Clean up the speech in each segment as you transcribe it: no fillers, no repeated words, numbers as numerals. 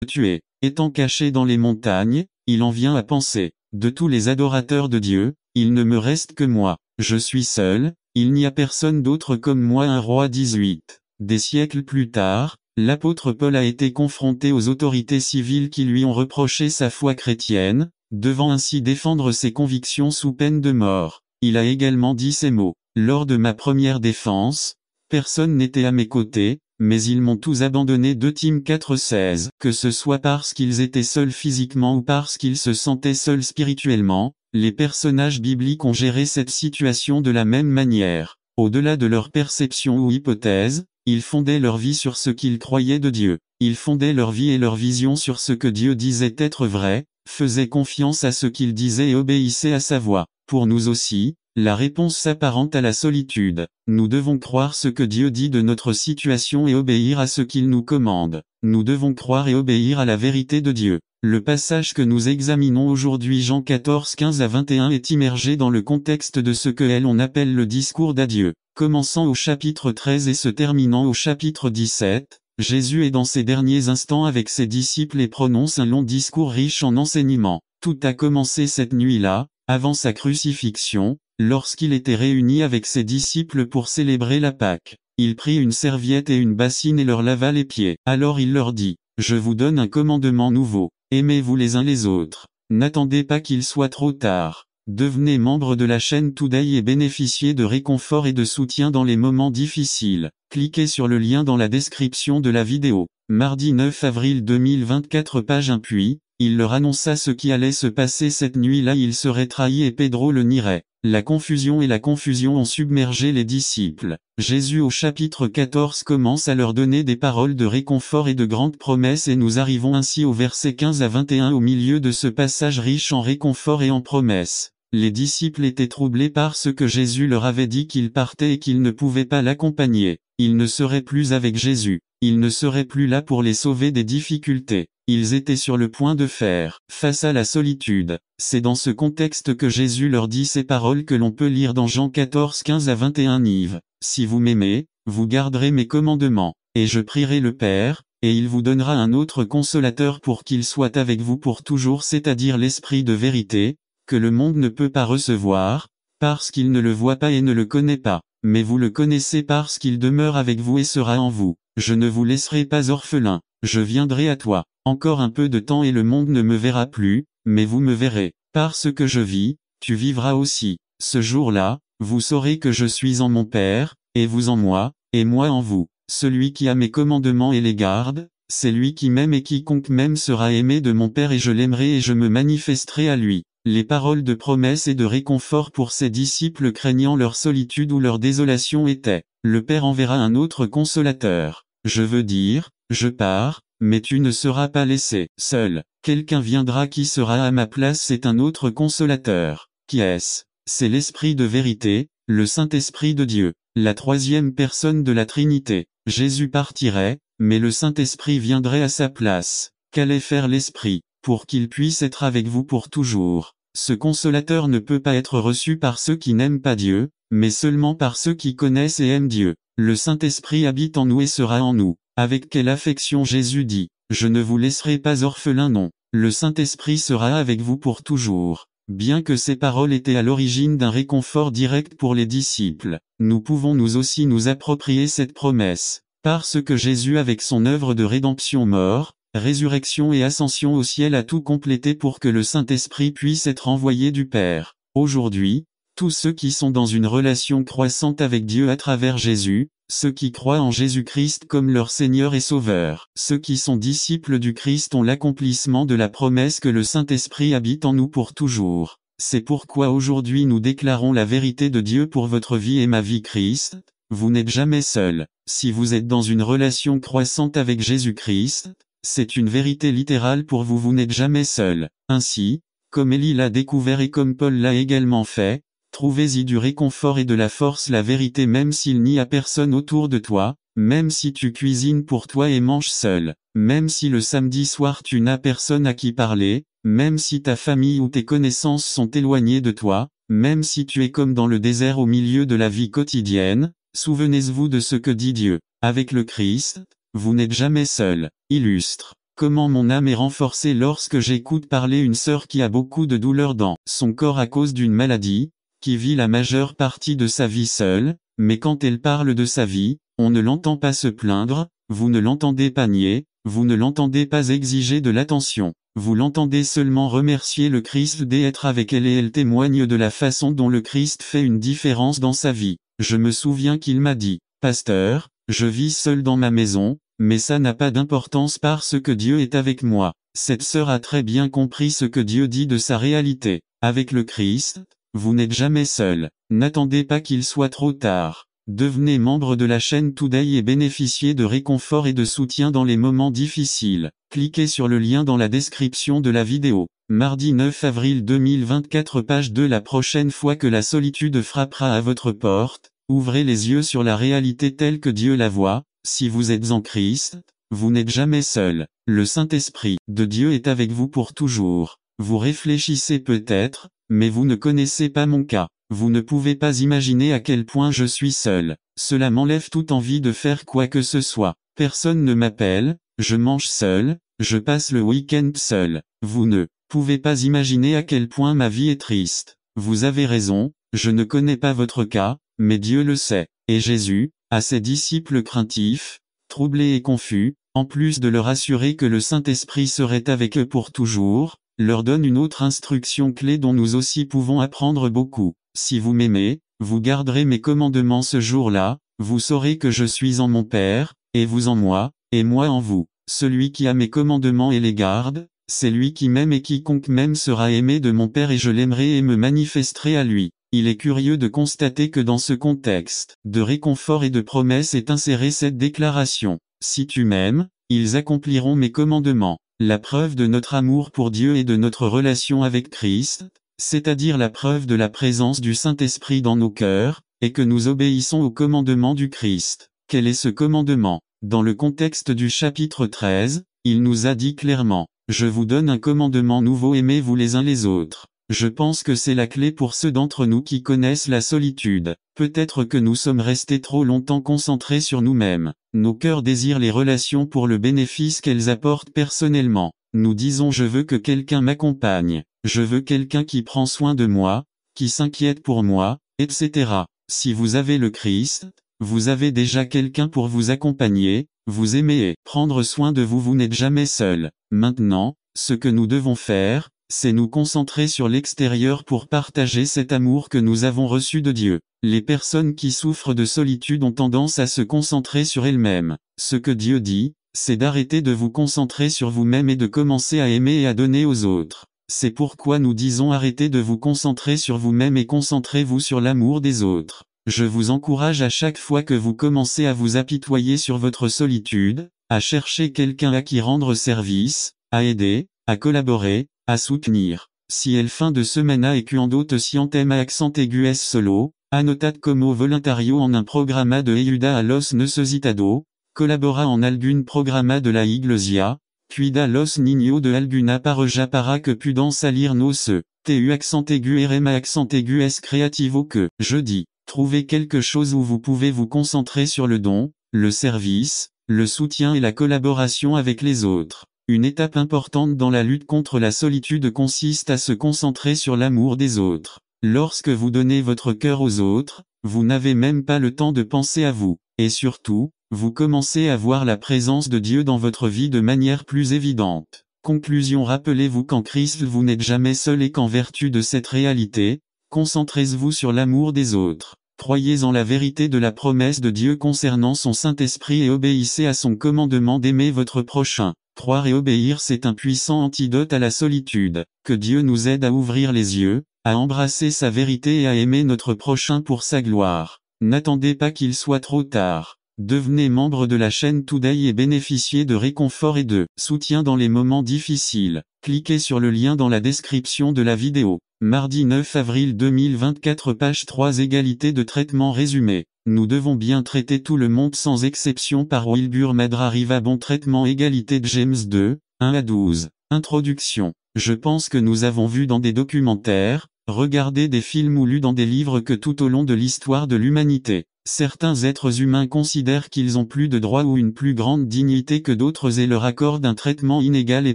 tuer. Étant caché dans les montagnes, il en vient à penser, de tous les adorateurs de Dieu, il ne me reste que moi. Je suis seul, il n'y a personne d'autre comme moi. 1 Roi 18. Des siècles plus tard, l'apôtre Paul a été confronté aux autorités civiles qui lui ont reproché sa foi chrétienne, devant ainsi défendre ses convictions sous peine de mort. Il a également dit ces mots. Lors de ma première défense, personne n'était à mes côtés, mais ils m'ont tous abandonné. 2 Tim 4,16. Que ce soit parce qu'ils étaient seuls physiquement ou parce qu'ils se sentaient seuls spirituellement, les personnages bibliques ont géré cette situation de la même manière. Au-delà de leur perception ou hypothèse, ils fondaient leur vie sur ce qu'ils croyaient de Dieu. Ils fondaient leur vie et leur vision sur ce que Dieu disait être vrai, faisaient confiance à ce qu'il disait et obéissaient à sa voix. Pour nous aussi, la réponse s'apparente à la solitude. Nous devons croire ce que Dieu dit de notre situation et obéir à ce qu'il nous commande. Nous devons croire et obéir à la vérité de Dieu. Le passage que nous examinons aujourd'hui, Jean 14, 15 à 21, est immergé dans le contexte de ce que l'on appelle le discours d'adieu. Commençant au chapitre 13 et se terminant au chapitre 17, Jésus est dans ses derniers instants avec ses disciples et prononce un long discours riche en enseignements. Tout a commencé cette nuit-là, avant sa crucifixion, lorsqu'il était réuni avec ses disciples pour célébrer la Pâque. Il prit une serviette et une bassine et leur lava les pieds. Alors il leur dit, « Je vous donne un commandement nouveau. Aimez-vous les uns les autres. N'attendez pas qu'il soit trop tard. Devenez membre de la chaîne Today et bénéficiez de réconfort et de soutien dans les moments difficiles. Cliquez sur le lien dans la description de la vidéo. » Mardi 9 avril 2024 page 1. Puis, il leur annonça ce qui allait se passer cette nuit-là. Il serait trahi et Pedro le nierait. La confusion et la confusion ont submergé les disciples. Jésus au chapitre 14 commence à leur donner des paroles de réconfort et de grandes promesses et nous arrivons ainsi au verset 15 à 21 au milieu de ce passage riche en réconfort et en promesses. Les disciples étaient troublés par ce que Jésus leur avait dit qu'il partait et qu'ils ne pouvaient pas l'accompagner. Ils ne seraient plus avec Jésus. Ils ne seraient plus là pour les sauver des difficultés. Ils étaient sur le point de faire face à la solitude. C'est dans ce contexte que Jésus leur dit ces paroles que l'on peut lire dans Jean 14, 15 à 21 Nive. Si vous m'aimez, vous garderez mes commandements. Et je prierai le Père, et il vous donnera un autre consolateur pour qu'il soit avec vous pour toujours, c'est-à-dire l'Esprit de vérité, que le monde ne peut pas recevoir, parce qu'il ne le voit pas et ne le connaît pas. Mais vous le connaissez parce qu'il demeure avec vous et sera en vous. Je ne vous laisserai pas orphelin. Je viendrai à toi. Encore un peu de temps et le monde ne me verra plus, mais vous me verrez. Parce que je vis, tu vivras aussi. Ce jour-là, vous saurez que je suis en mon Père, et vous en moi, et moi en vous. Celui qui a mes commandements et les garde, c'est lui qui m'aime et quiconque m'aime sera aimé de mon Père et je l'aimerai et je me manifesterai à lui. Les paroles de promesse et de réconfort pour ses disciples craignant leur solitude ou leur désolation étaient, le Père enverra un autre consolateur. Je veux dire, je pars, mais tu ne seras pas laissé seul. Quelqu'un viendra qui sera à ma place, c'est un autre consolateur. Qui est-ce? C'est l'Esprit de vérité, le Saint-Esprit de Dieu, la troisième personne de la Trinité. Jésus partirait, mais le Saint-Esprit viendrait à sa place. Qu'allait faire l'Esprit, pour qu'il puisse être avec vous pour toujours? Ce consolateur ne peut pas être reçu par ceux qui n'aiment pas Dieu, mais seulement par ceux qui connaissent et aiment Dieu. Le Saint-Esprit habite en nous et sera en nous. Avec quelle affection Jésus dit, « Je ne vous laisserai pas orphelin » non. Le Saint-Esprit sera avec vous pour toujours. Bien que ces paroles étaient à l'origine d'un réconfort direct pour les disciples, nous pouvons nous aussi nous approprier cette promesse. Parce que Jésus avec son œuvre de rédemption mort, résurrection et ascension au ciel a tout complété pour que le Saint-Esprit puisse être envoyé du Père. Aujourd'hui, tous ceux qui sont dans une relation croissante avec Dieu à travers Jésus, ceux qui croient en Jésus-Christ comme leur Seigneur et Sauveur, ceux qui sont disciples du Christ ont l'accomplissement de la promesse que le Saint-Esprit habite en nous pour toujours. C'est pourquoi aujourd'hui nous déclarons la vérité de Dieu pour votre vie et ma vie. Christ, vous n'êtes jamais seul. Si vous êtes dans une relation croissante avec Jésus-Christ, c'est une vérité littérale pour vous, vous n'êtes jamais seul. Ainsi, comme Élie l'a découvert et comme Paul l'a également fait, trouvez-y du réconfort et de la force, la vérité même s'il n'y a personne autour de toi, même si tu cuisines pour toi et manges seul, même si le samedi soir tu n'as personne à qui parler, même si ta famille ou tes connaissances sont éloignées de toi, même si tu es comme dans le désert au milieu de la vie quotidienne, souvenez-vous de ce que dit Dieu. Avec le Christ, vous n'êtes jamais seul. Illustre. Comment mon âme est renforcée lorsque j'écoute parler une sœur qui a beaucoup de douleur dans son corps à cause d'une maladie, qui vit la majeure partie de sa vie seule, mais quand elle parle de sa vie, on ne l'entend pas se plaindre, vous ne l'entendez pas nier, vous ne l'entendez pas exiger de l'attention, vous l'entendez seulement remercier le Christ d'être avec elle et elle témoigne de la façon dont le Christ fait une différence dans sa vie. Je me souviens qu'il m'a dit, « Pasteur, je vis seul dans ma maison, mais ça n'a pas d'importance parce que Dieu est avec moi. » Cette sœur a très bien compris ce que Dieu dit de sa réalité. Avec le Christ, vous n'êtes jamais seul. N'attendez pas qu'il soit trop tard. Devenez membre de la chaîne Today et bénéficiez de réconfort et de soutien dans les moments difficiles. Cliquez sur le lien dans la description de la vidéo. Mardi 9 avril 2024 page 2. La prochaine fois que la solitude frappera à votre porte, ouvrez les yeux sur la réalité telle que Dieu la voit. Si vous êtes en Christ, vous n'êtes jamais seul. Le Saint-Esprit de Dieu est avec vous pour toujours. Vous réfléchissez peut-être, mais vous ne connaissez pas mon cas. Vous ne pouvez pas imaginer à quel point je suis seul. Cela m'enlève toute envie de faire quoi que ce soit. Personne ne m'appelle, je mange seul, je passe le week-end seul. Vous ne pouvez pas imaginer à quel point ma vie est triste. Vous avez raison, je ne connais pas votre cas, mais Dieu le sait. Et Jésus, à ses disciples craintifs, troublés et confus, en plus de leur assurer que le Saint-Esprit serait avec eux pour toujours, leur donne une autre instruction clé dont nous aussi pouvons apprendre beaucoup. Si vous m'aimez, vous garderez mes commandements ce jour-là, vous saurez que je suis en mon Père, et vous en moi, et moi en vous. Celui qui a mes commandements et les garde, c'est lui qui m'aime et quiconque m'aime sera aimé de mon Père et je l'aimerai et me manifesterai à lui. Il est curieux de constater que dans ce contexte de réconfort et de promesse est insérée cette déclaration. Si tu m'aimes, ils accompliront mes commandements. La preuve de notre amour pour Dieu et de notre relation avec Christ, c'est-à-dire la preuve de la présence du Saint-Esprit dans nos cœurs, est que nous obéissons au commandement du Christ. Quel est ce commandement? Dans le contexte du chapitre 13, il nous a dit clairement, « Je vous donne un commandement nouveau, aimez-vous les uns les autres ». Je pense que c'est la clé pour ceux d'entre nous qui connaissent la solitude. Peut-être que nous sommes restés trop longtemps concentrés sur nous-mêmes. Nos cœurs désirent les relations pour le bénéfice qu'elles apportent personnellement. Nous disons je veux que quelqu'un m'accompagne. Je veux quelqu'un qui prend soin de moi, qui s'inquiète pour moi, etc. Si vous avez le Christ, vous avez déjà quelqu'un pour vous accompagner, vous aimer et prendre soin de vous, vous n'êtes jamais seul. Maintenant, ce que nous devons faire, c'est nous concentrer sur l'extérieur pour partager cet amour que nous avons reçu de Dieu. Les personnes qui souffrent de solitude ont tendance à se concentrer sur elles-mêmes. Ce que Dieu dit, c'est d'arrêter de vous concentrer sur vous-même et de commencer à aimer et à donner aux autres. C'est pourquoi nous disons arrêtez de vous concentrer sur vous-même et concentrez-vous sur l'amour des autres. Je vous encourage à chaque fois que vous commencez à vous apitoyer sur votre solitude, à chercher quelqu'un à qui rendre service, à aider, à collaborer, à soutenir. Si elle fin de semana e d'autres sientem a accent aigu es solo, annotat como voluntario en un programma de ayuda a los necesitados, collabora en algun programma de la iglesia, cuida los niños de alguna parroquia para que pudan salir nos tu accent aigu rma accent aigu es creativo que, je dis, trouvez quelque chose où vous pouvez vous concentrer sur le don, le service, le soutien et la collaboration avec les autres. Une étape importante dans la lutte contre la solitude consiste à se concentrer sur l'amour des autres. Lorsque vous donnez votre cœur aux autres, vous n'avez même pas le temps de penser à vous. Et surtout, vous commencez à voir la présence de Dieu dans votre vie de manière plus évidente. Conclusion: rappelez-vous qu'en Christ vous n'êtes jamais seul et qu'en vertu de cette réalité, concentrez-vous sur l'amour des autres. Croyez en la vérité de la promesse de Dieu concernant son Saint-Esprit et obéissez à son commandement d'aimer votre prochain. Croire et obéir, c'est un puissant antidote à la solitude. Que Dieu nous aide à ouvrir les yeux, à embrasser sa vérité et à aimer notre prochain pour sa gloire. N'attendez pas qu'il soit trop tard. Devenez membre de la chaîne Today et bénéficiez de réconfort et de soutien dans les moments difficiles. Cliquez sur le lien dans la description de la vidéo. Mardi 9 avril 2024 page 3 égalité de traitement résumé. Nous devons bien traiter tout le monde sans exception par Wilbur Madrariva. Bon traitement égalité de James 2, 1 à 12. Introduction. Je pense que nous avons vu dans des documentaires, regardé des films ou lu dans des livres que tout au long de l'histoire de l'humanité, certains êtres humains considèrent qu'ils ont plus de droits ou une plus grande dignité que d'autres et leur accordent un traitement inégal et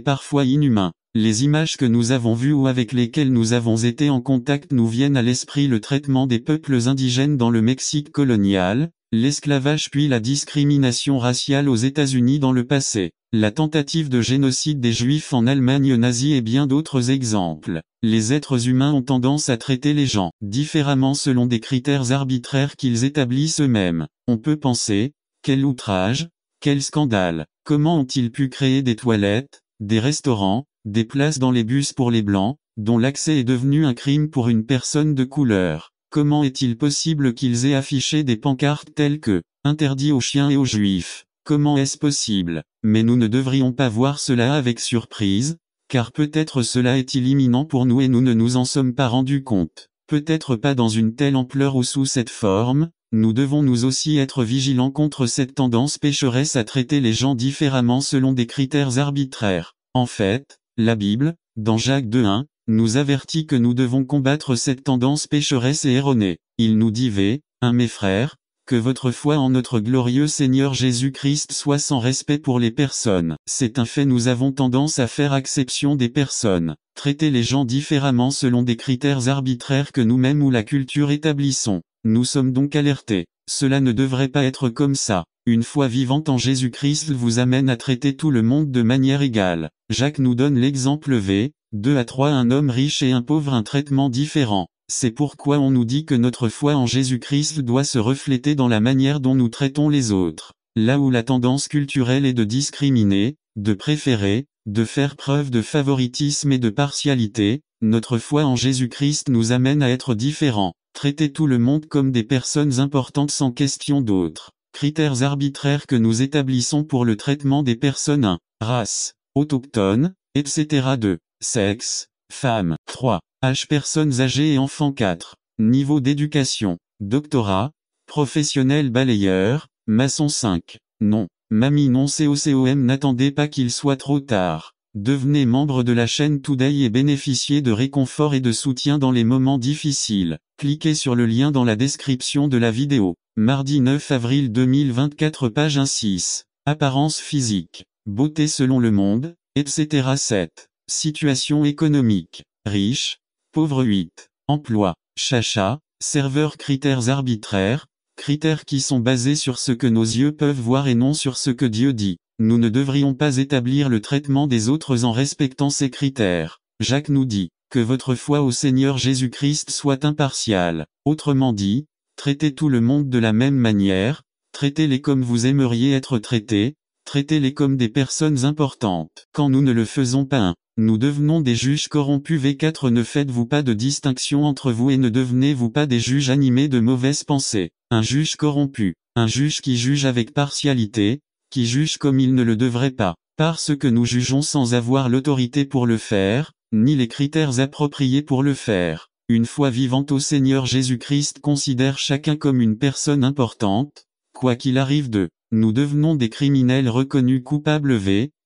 parfois inhumain. Les images que nous avons vues ou avec lesquelles nous avons été en contact nous viennent à l'esprit le traitement des peuples indigènes dans le Mexique colonial, l'esclavage puis la discrimination raciale aux États-Unis dans le passé, la tentative de génocide des Juifs en Allemagne nazie et bien d'autres exemples. Les êtres humains ont tendance à traiter les gens différemment selon des critères arbitraires qu'ils établissent eux-mêmes. On peut penser, quel outrage, quel scandale, comment ont-ils pu créer des toilettes, des restaurants, des places dans les bus pour les blancs, dont l'accès est devenu un crime pour une personne de couleur. Comment est-il possible qu'ils aient affiché des pancartes telles que « Interdit aux chiens et aux juifs ». Comment est-ce possible? Mais nous ne devrions pas voir cela avec surprise, car peut-être cela est-il imminent pour nous et nous ne nous en sommes pas rendus compte. Peut-être pas dans une telle ampleur ou sous cette forme. Nous devons nous aussi être vigilants contre cette tendance pécheresse à traiter les gens différemment selon des critères arbitraires. En fait, la Bible, dans Jacques 2:1, nous avertit que nous devons combattre cette tendance pécheresse et erronée. Il nous dit mes frères, que votre foi en notre glorieux Seigneur Jésus-Christ soit sans respect pour les personnes. C'est un fait, nous avons tendance à faire exception des personnes, traiter les gens différemment selon des critères arbitraires que nous-mêmes ou la culture établissons. Nous sommes donc alertés. Cela ne devrait pas être comme ça. Une foi vivante en Jésus-Christ vous amène à traiter tout le monde de manière égale. Jacques nous donne l'exemple 2-3, un homme riche et un pauvre, un traitement différent. C'est pourquoi on nous dit que notre foi en Jésus-Christ doit se refléter dans la manière dont nous traitons les autres. Là où la tendance culturelle est de discriminer, de préférer, de faire preuve de favoritisme et de partialité, notre foi en Jésus-Christ nous amène à être différents. Traiter tout le monde comme des personnes importantes sans question d'autres. Critères arbitraires que nous établissons pour le traitement des personnes 1. Race, autochtone, etc. 2. Sexe, femme. 3. Âge, personnes âgées et enfants. 4. Niveau d'éducation, doctorat, professionnel balayeur, maçon. 5. Non, mamie non COCOM. N'attendez pas qu'il soit trop tard. Devenez membre de la chaîne Today et bénéficiez de réconfort et de soutien dans les moments difficiles. Cliquez sur le lien dans la description de la vidéo. Mardi 9 avril 2024, page 1-6. Apparence physique, beauté selon le monde, etc. 7. Situation économique, riche, pauvre. 8. Emploi, chacha, serveur. Critères arbitraires, critères qui sont basés sur ce que nos yeux peuvent voir et non sur ce que Dieu dit. Nous ne devrions pas établir le traitement des autres en respectant ces critères. Jacques nous dit que votre foi au Seigneur Jésus-Christ soit impartiale. Autrement dit, traitez tout le monde de la même manière, traitez-les comme vous aimeriez être traités, traitez-les comme des personnes importantes. Quand nous ne le faisons pas, nous devenons des juges corrompus. V4. Ne faites-vous pas de distinction entre vous et ne devenez-vous pas des juges animés de mauvaises pensées. Un juge corrompu, un juge qui juge avec partialité, qui juge comme il ne le devrait pas, parce que nous jugeons sans avoir l'autorité pour le faire, ni les critères appropriés pour le faire. Une foi vivante au Seigneur Jésus-Christ considère chacun comme une personne importante, quoi qu'il arrive d'eux. Nous devenons des criminels reconnus coupables.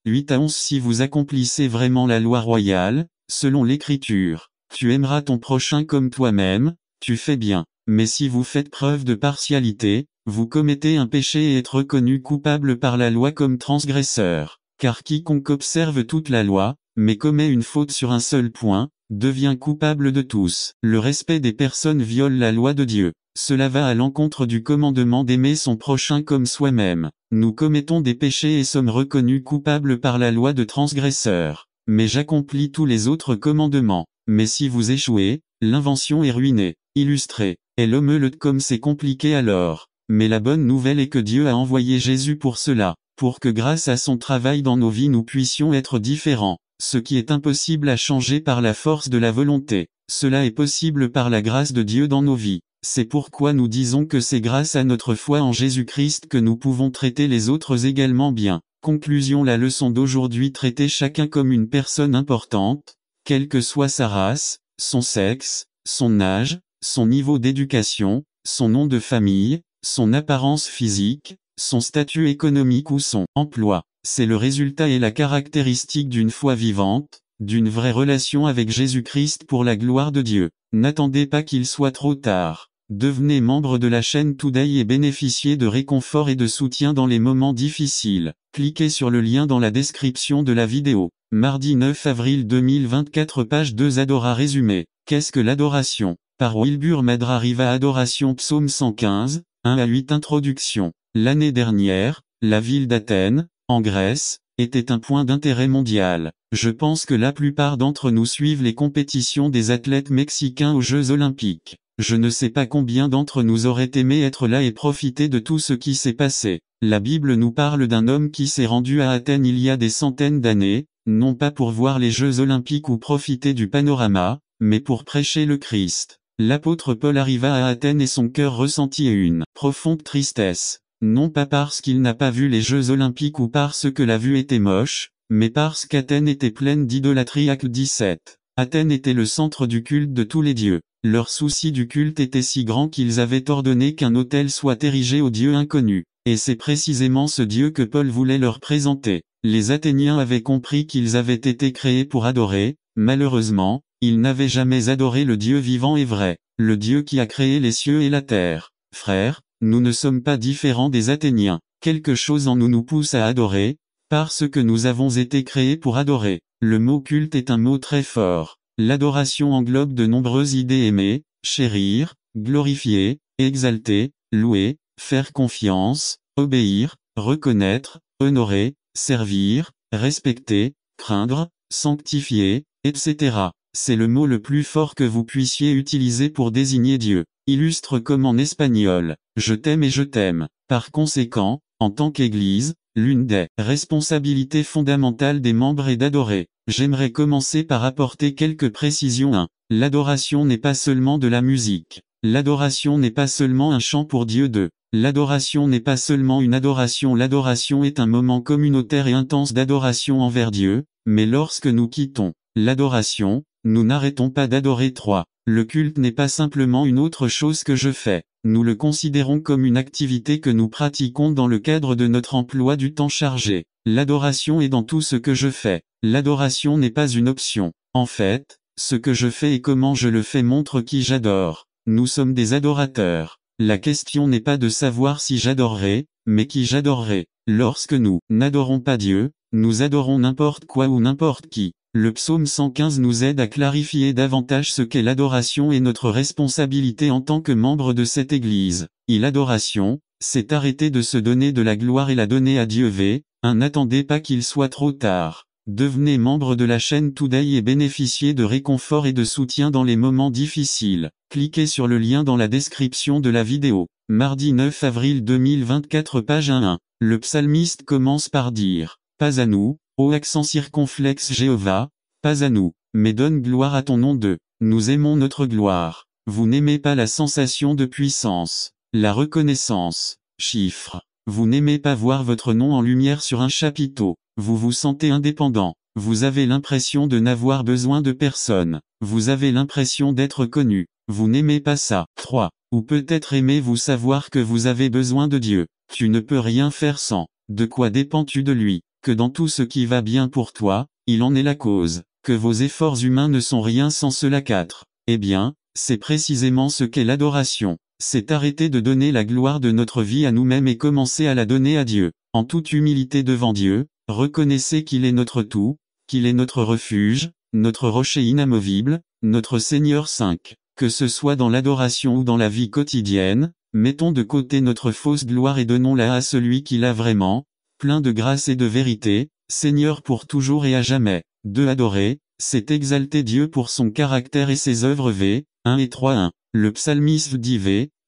8-11. Si vous accomplissez vraiment la loi royale, selon l'Écriture, tu aimeras ton prochain comme toi-même, tu fais bien. Mais si vous faites preuve de partialité, vous commettez un péché et êtes reconnu coupable par la loi comme transgresseur. Car quiconque observe toute la loi, mais commet une faute sur un seul point, devient coupable de tous. Le respect des personnes viole la loi de Dieu. Cela va à l'encontre du commandement d'aimer son prochain comme soi-même. Nous commettons des péchés et sommes reconnus coupables par la loi de transgresseur. Mais j'accomplis tous les autres commandements. Mais si vous échouez, l'invention est ruinée. Illustré. Et l'omelette comme c'est compliqué alors. Mais la bonne nouvelle est que Dieu a envoyé Jésus pour cela, pour que grâce à son travail dans nos vies nous puissions être différents. Ce qui est impossible à changer par la force de la volonté, cela est possible par la grâce de Dieu dans nos vies. C'est pourquoi nous disons que c'est grâce à notre foi en Jésus-Christ que nous pouvons traiter les autres également bien. Conclusion. La leçon d'aujourd'hui: traiter chacun comme une personne importante, quelle que soit sa race, son sexe, son âge, son niveau d'éducation, son nom de famille, son apparence physique, son statut économique ou son emploi. C'est le résultat et la caractéristique d'une foi vivante, d'une vraie relation avec Jésus-Christ pour la gloire de Dieu. N'attendez pas qu'il soit trop tard. Devenez membre de la chaîne Today et bénéficiez de réconfort et de soutien dans les moments difficiles. Cliquez sur le lien dans la description de la vidéo. Mardi 9 avril 2024 page 2 Adora résumé. Qu'est-ce que l'adoration? Par Wilbur Madra Riva Adoration Psaume 115, 1 à 8 Introduction. L'année dernière, la ville d'Athènes, en Grèce, était un point d'intérêt mondial. Je pense que la plupart d'entre nous suivent les compétitions des athlètes mexicains aux Jeux Olympiques. Je ne sais pas combien d'entre nous auraient aimé être là et profiter de tout ce qui s'est passé. La Bible nous parle d'un homme qui s'est rendu à Athènes il y a des centaines d'années, non pas pour voir les Jeux Olympiques ou profiter du panorama, mais pour prêcher le Christ. L'apôtre Paul arriva à Athènes et son cœur ressentit une profonde tristesse. Non pas parce qu'il n'a pas vu les Jeux Olympiques ou parce que la vue était moche, mais parce qu'Athènes était pleine d'idolâtrie. Acte 17. Athènes était le centre du culte de tous les dieux. Leur souci du culte était si grand qu'ils avaient ordonné qu'un autel soit érigé au Dieu inconnu. Et c'est précisément ce Dieu que Paul voulait leur présenter. Les Athéniens avaient compris qu'ils avaient été créés pour adorer. Malheureusement, ils n'avaient jamais adoré le Dieu vivant et vrai, le Dieu qui a créé les cieux et la terre. Frères, nous ne sommes pas différents des Athéniens. Quelque chose en nous nous pousse à adorer, parce que nous avons été créés pour adorer. Le mot culte est un mot très fort. L'adoration englobe de nombreuses idées: aimer, chérir, glorifier, exalter, louer, faire confiance, obéir, reconnaître, honorer, servir, respecter, craindre, sanctifier, etc. C'est le mot le plus fort que vous puissiez utiliser pour désigner Dieu. Illustre comme en espagnol, je t'aime et je t'aime. Par conséquent, en tant qu'Église, l'une des responsabilités fondamentales des membres est d'adorer. J'aimerais commencer par apporter quelques précisions. 1. L'adoration n'est pas seulement de la musique. L'adoration n'est pas seulement un chant pour Dieu. 2. L'adoration n'est pas seulement une adoration. L'adoration est un moment communautaire et intense d'adoration envers Dieu, mais lorsque nous quittons l'adoration, nous n'arrêtons pas d'adorer. 3. Le culte n'est pas simplement une autre chose que je fais. Nous le considérons comme une activité que nous pratiquons dans le cadre de notre emploi du temps chargé. L'adoration est dans tout ce que je fais. L'adoration n'est pas une option. En fait, ce que je fais et comment je le fais montre qui j'adore. Nous sommes des adorateurs. La question n'est pas de savoir si j'adorerai, mais qui j'adorerai. Lorsque nous n'adorons pas Dieu, nous adorons n'importe quoi ou n'importe qui. Le psaume 115 nous aide à clarifier davantage ce qu'est l'adoration et notre responsabilité en tant que membre de cette Église. L'adoration, c'est arrêter de se donner de la gloire et la donner à Dieu. N'attendez pas qu'il soit trop tard. Devenez membre de la chaîne Today et bénéficiez de réconfort et de soutien dans les moments difficiles. Cliquez sur le lien dans la description de la vidéo. Mardi 9 avril 2024 page 1. Le psalmiste commence par dire, « Pas à nous, ô accent circonflexe Jéhovah, pas à nous, mais donne gloire à ton nom. 2. Nous aimons notre gloire. Vous n'aimez pas la sensation de puissance, la reconnaissance, chiffre. Vous n'aimez pas voir votre nom en lumière sur un chapiteau. Vous vous sentez indépendant. Vous avez l'impression de n'avoir besoin de personne. Vous avez l'impression d'être connu. Vous n'aimez pas ça. 3. Ou peut-être aimez-vous savoir que vous avez besoin de Dieu. Tu ne peux rien faire sans. De quoi dépends-tu de lui? Que dans tout ce qui va bien pour toi, il en est la cause. Que vos efforts humains ne sont rien sans cela. 4. Eh bien, c'est précisément ce qu'est l'adoration. C'est arrêter de donner la gloire de notre vie à nous-mêmes et commencer à la donner à Dieu. En toute humilité devant Dieu, reconnaissez qu'il est notre tout, qu'il est notre refuge, notre rocher inamovible, notre Seigneur. 5. Que ce soit dans l'adoration ou dans la vie quotidienne, mettons de côté notre fausse gloire et donnons-la à celui qui l'a vraiment, plein de grâce et de vérité, Seigneur pour toujours et à jamais. 2. Adorer, c'est exalter Dieu pour son caractère et ses œuvres. 1 et 3. 1. Le psalmiste dit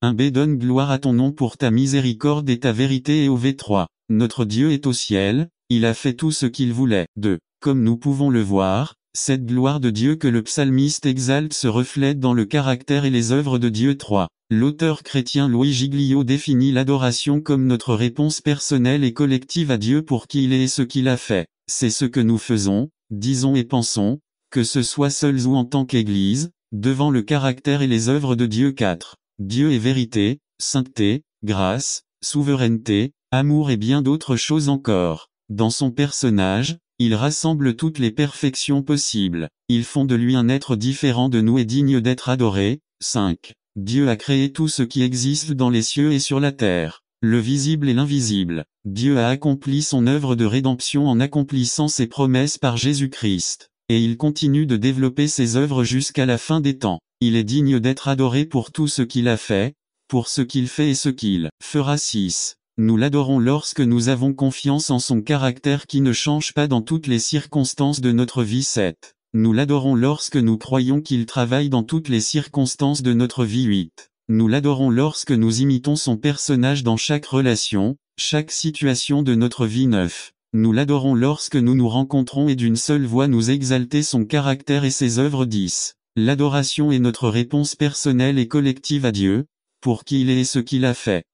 1b donne gloire à ton nom pour ta miséricorde et ta vérité. Et 3. Notre Dieu est au ciel, il a fait tout ce qu'il voulait. 2. Comme nous pouvons le voir, cette gloire de Dieu que le psalmiste exalte se reflète dans le caractère et les œuvres de Dieu. 3. L'auteur chrétien Louis Giglio définit l'adoration comme notre réponse personnelle et collective à Dieu pour qui il est et ce qu'il a fait. C'est ce que nous faisons, disons et pensons, que ce soit seuls ou en tant qu'Église, devant le caractère et les œuvres de Dieu. 4. Dieu est vérité, sainteté, grâce, souveraineté, amour et bien d'autres choses encore. Dans son personnage, Ils rassemblent toutes les perfections possibles. Ils font de lui un être différent de nous et digne d'être adoré. 5. Dieu a créé tout ce qui existe dans les cieux et sur la terre, le visible et l'invisible. Dieu a accompli son œuvre de rédemption en accomplissant ses promesses par Jésus-Christ. Et il continue de développer ses œuvres jusqu'à la fin des temps. Il est digne d'être adoré pour tout ce qu'il a fait, pour ce qu'il fait et ce qu'il fera. 6. Nous l'adorons lorsque nous avons confiance en son caractère qui ne change pas dans toutes les circonstances de notre vie. 7. Nous l'adorons lorsque nous croyons qu'il travaille dans toutes les circonstances de notre vie. 8. Nous l'adorons lorsque nous imitons son personnage dans chaque relation, chaque situation de notre vie. 9. Nous l'adorons lorsque nous nous rencontrons et d'une seule voix nous exalter son caractère et ses œuvres. 10. L'adoration est notre réponse personnelle et collective à Dieu, pour qui il est et ce qu'il a fait.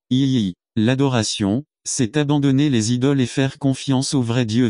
L'adoration, c'est abandonner les idoles et faire confiance au vrai Dieu.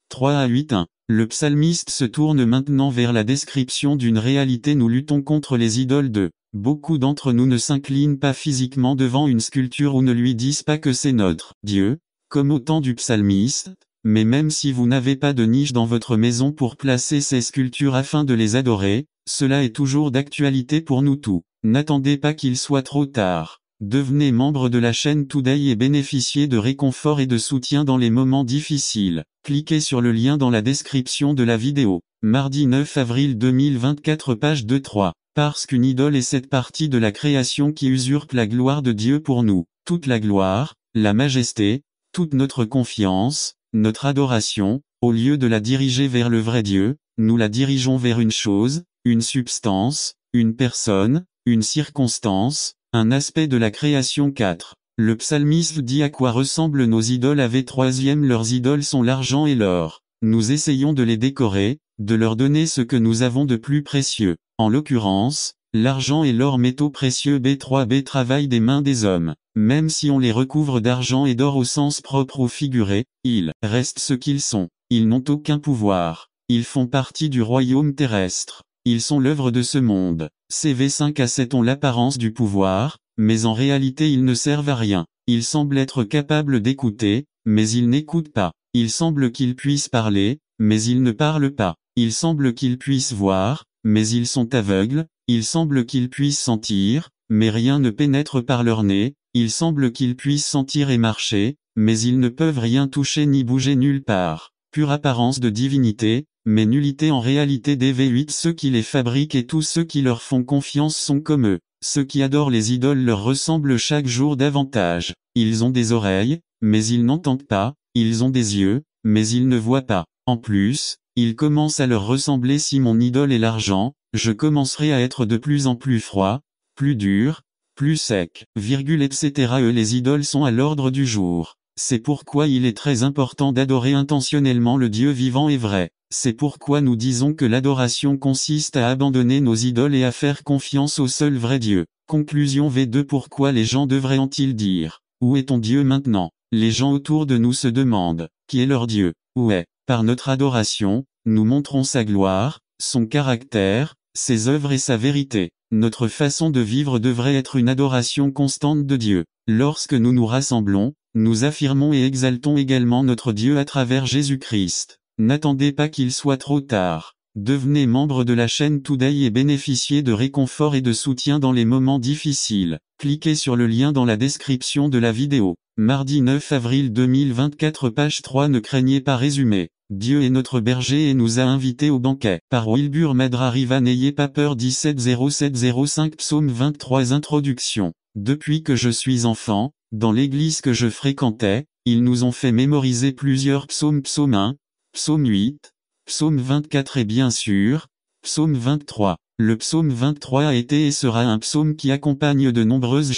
3 à 8. 1. Le psalmiste se tourne maintenant vers la description d'une réalité. Nous luttons contre les idoles. 2. Beaucoup d'entre nous ne s'inclinent pas physiquement devant une sculpture ou ne lui disent pas que c'est notre Dieu, comme au temps du psalmiste, mais même si vous n'avez pas de niche dans votre maison pour placer ces sculptures afin de les adorer, cela est toujours d'actualité pour nous tous. N'attendez pas qu'il soit trop tard. Devenez membre de la chaîne Today et bénéficiez de réconfort et de soutien dans les moments difficiles. Cliquez sur le lien dans la description de la vidéo. Mardi 9 avril 2024 page 2-3. Parce qu'une idole est cette partie de la création qui usurpe la gloire de Dieu pour nous. Toute la gloire, la majesté, toute notre confiance, notre adoration, au lieu de la diriger vers le vrai Dieu, nous la dirigeons vers une chose, une substance, une personne, une circonstance, un aspect de la création. 4. Le psalmiste dit à quoi ressemblent nos idoles. Avec 3e Leurs idoles sont l'argent et l'or. Nous essayons de les décorer, de leur donner ce que nous avons de plus précieux. En l'occurrence, l'argent et l'or, métaux précieux. B3b Travail des mains des hommes. Même si on les recouvre d'argent et d'or au sens propre ou figuré, ils restent ce qu'ils sont. Ils n'ont aucun pouvoir. Ils font partie du royaume terrestre. Ils sont l'œuvre de ce monde. CV 5 à 7 ont l'apparence du pouvoir, mais en réalité ils ne servent à rien. Ils semblent être capables d'écouter, mais ils n'écoutent pas. Il semble qu'ils puissent parler, mais ils ne parlent pas. Il semble qu'ils puissent voir, mais ils sont aveugles. Il semble qu'ils puissent sentir, mais rien ne pénètre par leur nez. Il semble qu'ils puissent sentir et marcher, mais ils ne peuvent rien toucher ni bouger nulle part. Pure apparence de divinité, mais nullité en réalité. DV8 Ceux qui les fabriquent et tous ceux qui leur font confiance sont comme eux. Ceux qui adorent les idoles leur ressemblent chaque jour davantage. Ils ont des oreilles, mais ils n'entendent pas. Ils ont des yeux, mais ils ne voient pas. En plus, ils commencent à leur ressembler. Si mon idole est l'argent, je commencerai à être de plus en plus froid, plus dur, plus sec, etc. Les idoles sont à l'ordre du jour. C'est pourquoi il est très important d'adorer intentionnellement le Dieu vivant et vrai. C'est pourquoi nous disons que l'adoration consiste à abandonner nos idoles et à faire confiance au seul vrai Dieu. Conclusion V2 Pourquoi les gens devraient-ils dire « Où est ton Dieu maintenant ?» Les gens autour de nous se demandent « Qui est leur Dieu ?» Où est ? Par notre adoration, nous montrons sa gloire, son caractère, ses œuvres et sa vérité. Notre façon de vivre devrait être une adoration constante de Dieu. Lorsque nous nous rassemblons, nous affirmons et exaltons également notre Dieu à travers Jésus-Christ. N'attendez pas qu'il soit trop tard. Devenez membre de la chaîne Today et bénéficiez de réconfort et de soutien dans les moments difficiles. Cliquez sur le lien dans la description de la vidéo. Mardi 9 avril 2024 page 3 Ne craignez pas résumé. Dieu est notre berger et nous a invités au banquet. Par Wilbur Madrariva N'ayez pas peur 170705 Psaume 23 Introduction. Depuis que je suis enfant, dans l'église que je fréquentais, ils nous ont fait mémoriser plusieurs psaumes. Psaume 1, Psaume 8, Psaume 24 et bien sûr, Psaume 23. Le psaume 23 a été et sera un psaume qui accompagne de nombreuses